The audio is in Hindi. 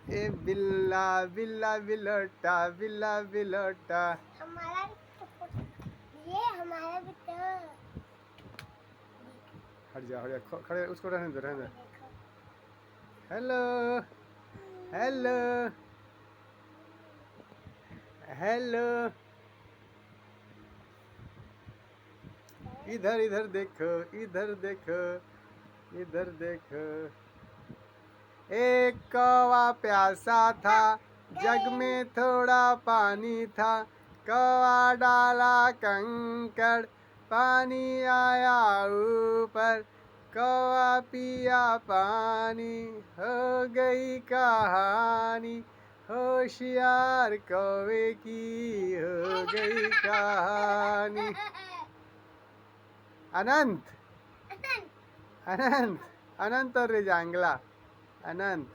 ए बिल्ला बिल्ला बिलोटा बिल्ला बिलोटा। हमारा ये हमारा भी तो। हट जा हट जा, खड़े उसको रहने दो रहने दो। देखो हेलो हेलो हेलो, इधर इधर देखो इधर देखो इधर देखो। एक कौवा प्यासा था, जग में थोड़ा पानी था। कौवा डाला कंकड़, पानी आया ऊपर। कौवा पिया पानी, हो गई कहानी। होशियार कौवे की हो गई कहानी। अनंत अनंत अनंत और रेजांगला। अनंत